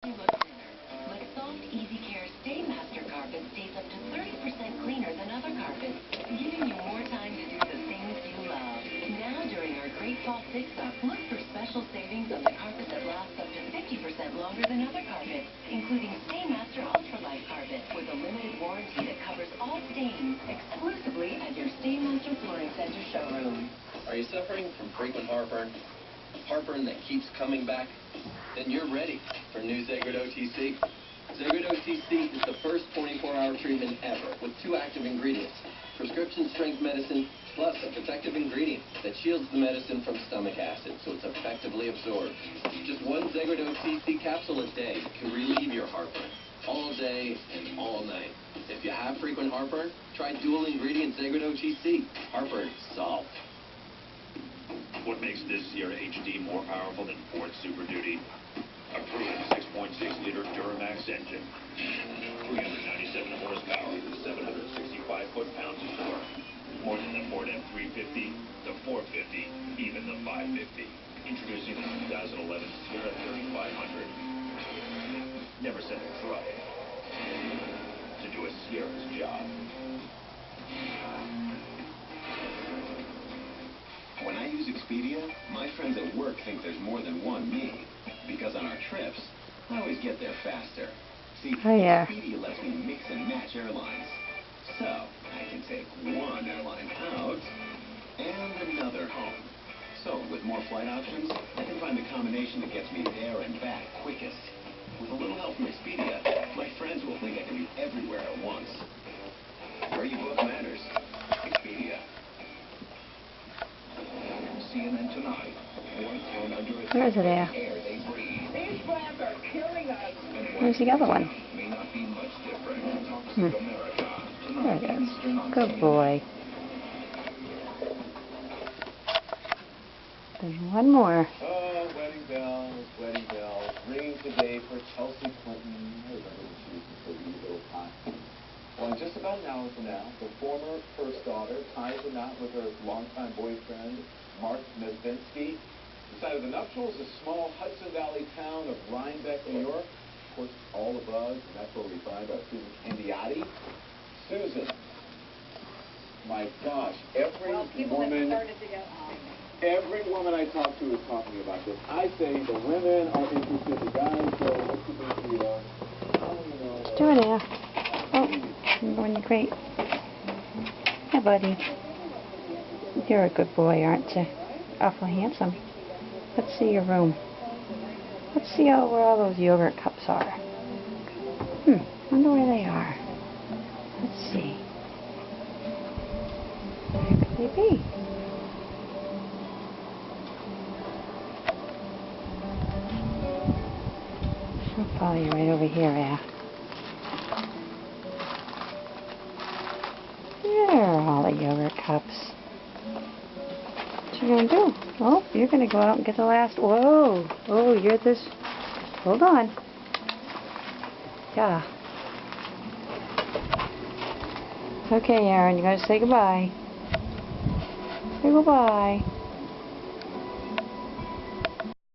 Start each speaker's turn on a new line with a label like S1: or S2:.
S1: But soft, easy care Staymaster carpet stays up to 30% cleaner than other carpets, giving you more time to do the things you love. Now, during our great fall fix-up, look for special savings on the carpet that lasts up to 50% longer than other carpets, including Staymaster Ultralight carpet with a limited warranty that covers all stains exclusively at your Staymaster Flooring Center showroom.
S2: Are you suffering from frequent heartburn? Heartburn that keeps coming back? Then you're ready for new Zegrid OTC. Zegrid OTC is the first 24-hour treatment ever with 2 active ingredients. Prescription-strength medicine plus a protective ingredient that shields the medicine from stomach acid so it's effectively absorbed. Just 1 Zegrid OTC capsule a day can relieve your heartburn all day and all night. If you have frequent heartburn, try dual-ingredient Zegrid OTC. Heartburn solved.
S3: What makes this Sierra HD more powerful than Ford's Super Duty? A proven 6.6-liter Duramax engine, 397 horsepower, 765 foot-pounds of torque. More than the Ford F350, the 450, even the 550. Introducing the 2011 Sierra 3500. Never send a truck to do a Sierra's job.
S4: When I use Expedia, my friends at work think there's more than one me. Because on our trips, I always get there faster. See, Expedia lets me mix and match airlines. So, I can take one airline out and another home. So, with more flight options, I can find the combination that gets me there and back quickest. With a little help from Expedia, my friends will think I can be everywhere at once. Where you book matters. Expedia. CNN Tonight.
S5: Where is it at? Where's the other one? There it is. Good boy. There's one more.
S6: Oh, wedding bells, ringing today for Chelsea Clinton. I remember when she was just a wee little tot. Well, in just about an hour from now, the former first daughter ties the knot with her longtime boyfriend, Mark Nesvinsky. The site of the nuptials, a small Hudson Valley town of Rhinebeck, New York. Of course, all the buzz, and that's where we find our Susan Candiotti. Susan, my gosh, every woman I talk to is talking about this. I say the women are interested, the guys go, what you think, sweetheart?
S5: What you doing there? Oh, I'm going to crate. Hi, buddy. You're a good boy, aren't you? Awful handsome. Let's see your room. Let's see where all those yogurt cups are. Wonder where they are. Let's see. Where could they be? I'll follow you right over here, Al. There are all the yogurt cups. What you gonna do? Oh, you're gonna go out and get the last. Whoa! Oh, you're this. Hold on. Yeah. Okay, Aaron, you gotta say goodbye. Say goodbye.